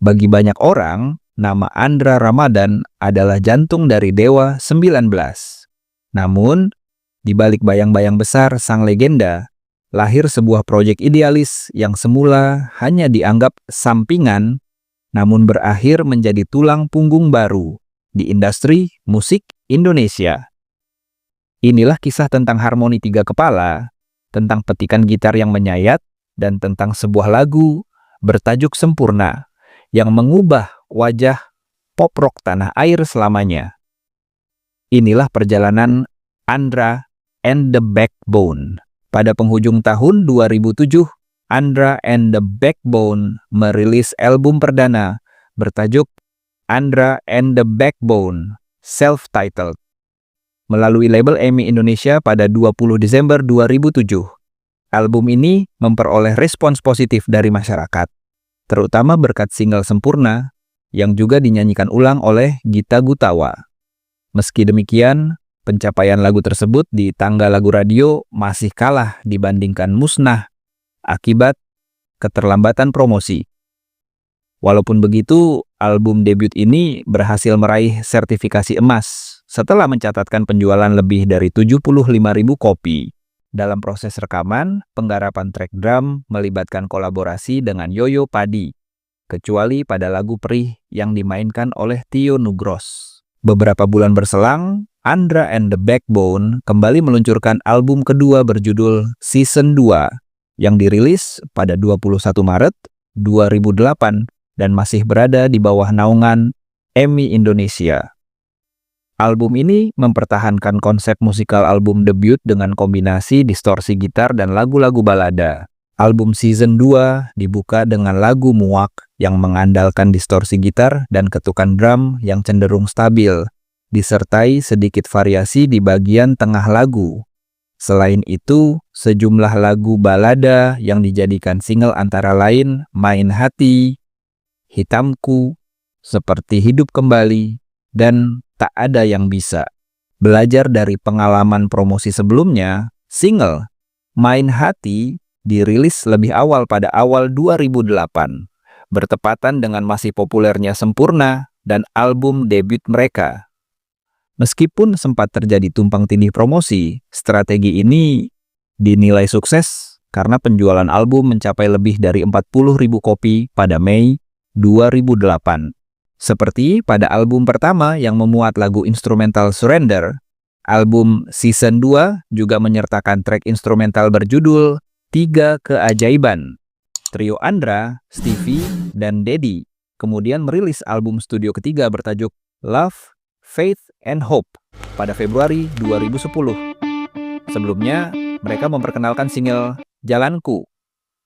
Bagi banyak orang, nama Andra Ramadan adalah jantung dari Dewa 19. Namun, di balik bayang-bayang besar sang legenda, lahir sebuah proyek idealis yang semula hanya dianggap sampingan, namun berakhir menjadi tulang punggung baru di industri musik Indonesia. Inilah kisah tentang harmoni tiga kepala, tentang petikan gitar yang menyayat, dan tentang sebuah lagu bertajuk Sempurna yang mengubah wajah pop rock tanah air selamanya. Inilah perjalanan Andra and the Backbone. Pada penghujung tahun 2007, Andra and the Backbone merilis album perdana bertajuk Andra and the Backbone, self-titled, melalui label EMI Indonesia pada 20 Desember 2007. Album ini memperoleh respons positif dari masyarakat, terutama berkat single Sempurna yang juga dinyanyikan ulang oleh Gita Gutawa. Meski demikian, pencapaian lagu tersebut di tangga lagu radio masih kalah dibandingkan Musnah akibat keterlambatan promosi. Walaupun begitu, album debut ini berhasil meraih sertifikasi emas setelah mencatatkan penjualan lebih dari 75.000 kopi. Dalam proses rekaman, penggarapan track drum melibatkan kolaborasi dengan Yoyo Padi, kecuali pada lagu Perih yang dimainkan oleh Tio Nugros. Beberapa bulan berselang, Andra and the Backbone kembali meluncurkan album kedua berjudul Season 2 yang dirilis pada 21 Maret 2008 dan masih berada di bawah naungan EMI Indonesia. Album ini mempertahankan konsep musikal album debut dengan kombinasi distorsi gitar dan lagu-lagu balada. Album Season 2 dibuka dengan lagu Muak yang mengandalkan distorsi gitar dan ketukan drum yang cenderung stabil, disertai sedikit variasi di bagian tengah lagu. Selain itu, sejumlah lagu balada yang dijadikan single antara lain Main Hati, Hitamku, Seperti Hidup Kembali, dan Tak Ada Yang Bisa. Belajar dari pengalaman promosi sebelumnya, single Main Hati dirilis lebih awal pada awal 2008, bertepatan dengan masih populernya Sempurna dan album debut mereka. Meskipun sempat terjadi tumpang tindih promosi, strategi ini dinilai sukses karena penjualan album mencapai lebih dari 40.000 kopi pada Mei 2008. Seperti pada album pertama yang memuat lagu instrumental Surrender, album Season 2 juga menyertakan track instrumental berjudul Tiga Keajaiban. Trio Andra, Stevie, dan Dedi kemudian merilis album studio ketiga bertajuk Love, Faith, and Hope pada Februari 2010. Sebelumnya, mereka memperkenalkan single Jalanku,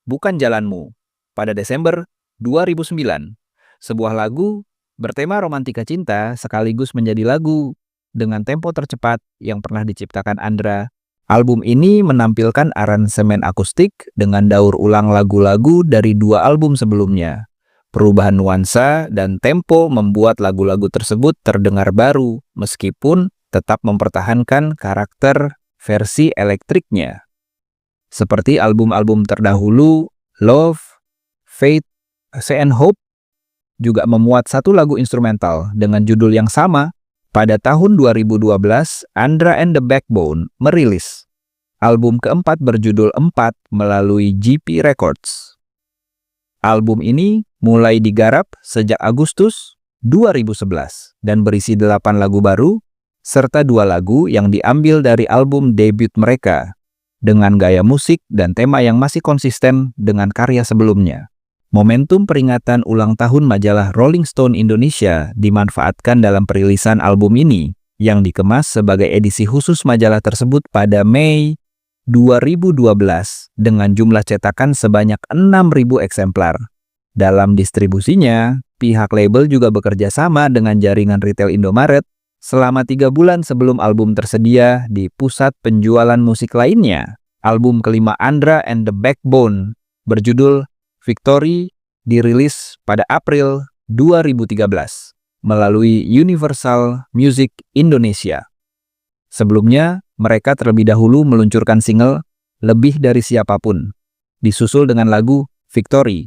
Bukan Jalanmu pada Desember 2009. Sebuah lagu bertema romantika cinta sekaligus menjadi lagu dengan tempo tercepat yang pernah diciptakan Andra. Album ini menampilkan aransemen akustik dengan daur ulang lagu-lagu dari dua album sebelumnya. Perubahan nuansa dan tempo membuat lagu-lagu tersebut terdengar baru, meskipun tetap mempertahankan karakter versi elektriknya. Seperti album-album terdahulu, Love, Faith, and Hope juga memuat satu lagu instrumental dengan judul yang sama. Pada tahun 2012, Andra and the Backbone merilis album keempat berjudul 4 melalui GP Records. Album ini mulai digarap sejak Agustus 2011 dan berisi 8 lagu baru serta 2 lagu yang diambil dari album debut mereka dengan gaya musik dan tema yang masih konsisten dengan karya sebelumnya. Momentum peringatan ulang tahun majalah Rolling Stone Indonesia dimanfaatkan dalam perilisan album ini, yang dikemas sebagai edisi khusus majalah tersebut pada Mei 2012 dengan jumlah cetakan sebanyak 6.000 eksemplar. Dalam distribusinya, pihak label juga bekerja sama dengan jaringan retail Indomaret selama 3 bulan sebelum album tersedia di pusat penjualan musik lainnya. Album kelima Andra and the Backbone berjudul Victory dirilis pada April 2013 melalui Universal Music Indonesia. Sebelumnya, mereka terlebih dahulu meluncurkan single Lebih Dari Siapapun, disusul dengan lagu Victory,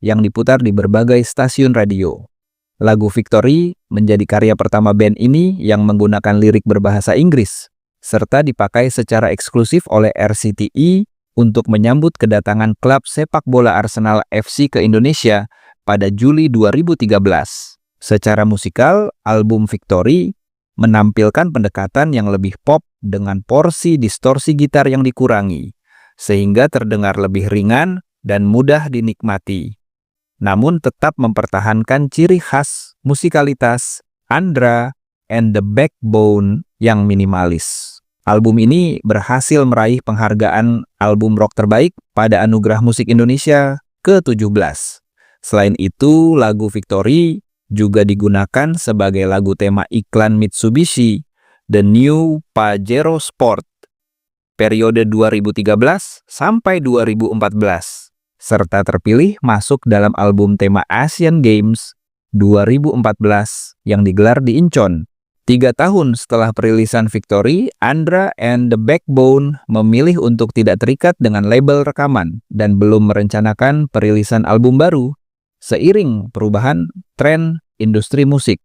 yang diputar di berbagai stasiun radio. Lagu Victory menjadi karya pertama band ini yang menggunakan lirik berbahasa Inggris, serta dipakai secara eksklusif oleh RCTI untuk menyambut kedatangan klub sepak bola Arsenal FC ke Indonesia pada Juli 2013. Secara musikal, album Victory menampilkan pendekatan yang lebih pop dengan porsi distorsi gitar yang dikurangi, sehingga terdengar lebih ringan dan mudah dinikmati. Namun tetap mempertahankan ciri khas musikalitas Andra and the Backbone yang minimalis. Album ini berhasil meraih penghargaan album rock terbaik pada Anugerah Musik Indonesia ke-17. Selain itu, lagu Victory juga digunakan sebagai lagu tema iklan Mitsubishi The New Pajero Sport periode 2013 sampai 2014. Serta terpilih masuk dalam album tema Asian Games 2014 yang digelar di Incheon. 3 tahun setelah perilisan Victory, Andra and the Backbone memilih untuk tidak terikat dengan label rekaman dan belum merencanakan perilisan album baru seiring perubahan tren industri musik.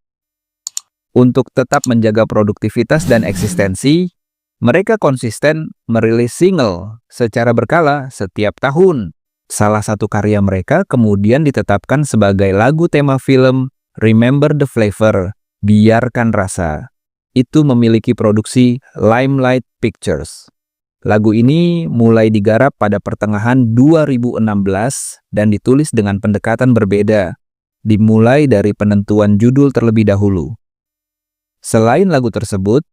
Untuk tetap menjaga produktivitas dan eksistensi, mereka konsisten merilis single secara berkala setiap tahun. Salah satu karya mereka kemudian ditetapkan sebagai lagu tema film Remember the Flavor, Biarkan Rasa. Itu memiliki produksi Limelight Pictures. Lagu ini mulai digarap pada pertengahan 2016 dan ditulis dengan pendekatan berbeda, dimulai dari penentuan judul terlebih dahulu. Selain lagu tersebut,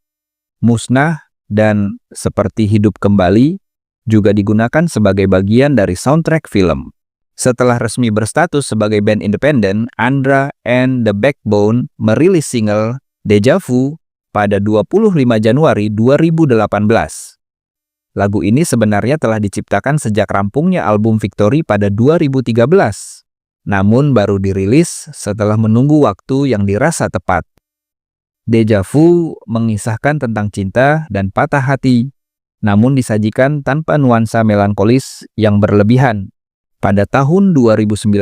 Musnah dan Seperti Hidup Kembali juga digunakan sebagai bagian dari soundtrack film. Setelah resmi berstatus sebagai band independen, Andra and the Backbone merilis single Deja Vu pada 25 Januari 2018. Lagu ini sebenarnya telah diciptakan sejak rampungnya album Victory pada 2013, namun baru dirilis setelah menunggu waktu yang dirasa tepat. Deja Vu mengisahkan tentang cinta dan patah hati, namun disajikan tanpa nuansa melankolis yang berlebihan. Pada tahun 2019,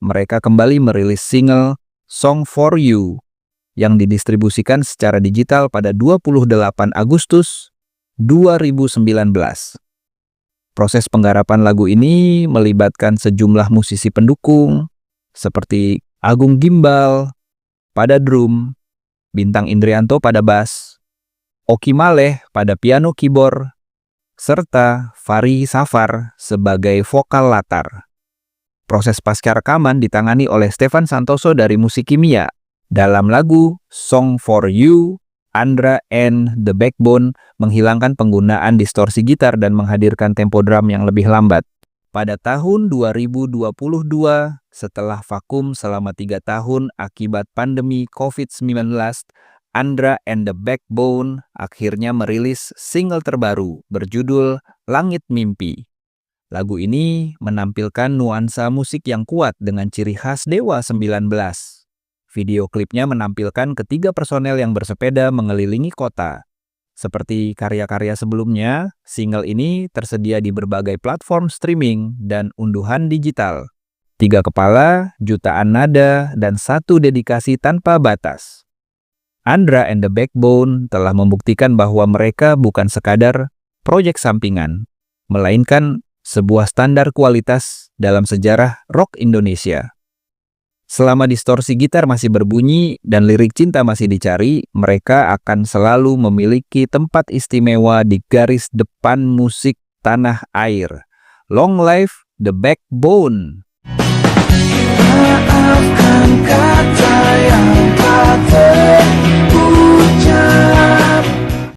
mereka kembali merilis single Song for You yang didistribusikan secara digital pada 28 Agustus 2019. Proses penggarapan lagu ini melibatkan sejumlah musisi pendukung seperti Agung Gimbal pada drum, Bintang Indrianto pada bass, Oki Maleh pada piano keyboard, serta Fari Safar sebagai vokal latar. Proses pasca rekaman ditangani oleh Stefan Santoso dari Musik Kimia. Dalam lagu Song for You, Andra and the Backbone menghilangkan penggunaan distorsi gitar dan menghadirkan tempo drum yang lebih lambat. Pada tahun 2022, setelah vakum selama 3 tahun akibat pandemi COVID-19, Andra and the Backbone akhirnya merilis single terbaru berjudul Langit Mimpi. Lagu ini menampilkan nuansa musik yang kuat dengan ciri khas Dewa 19. Video klipnya menampilkan ketiga personel yang bersepeda mengelilingi kota. Seperti karya-karya sebelumnya, single ini tersedia di berbagai platform streaming dan unduhan digital. 3 kepala, jutaan nada, dan 1 dedikasi tanpa batas. Andra and the Backbone telah membuktikan bahwa mereka bukan sekadar proyek sampingan, melainkan sebuah standar kualitas dalam sejarah rock Indonesia. Selama distorsi gitar masih berbunyi dan lirik cinta masih dicari, mereka akan selalu memiliki tempat istimewa di garis depan musik tanah air. Long live the Backbone!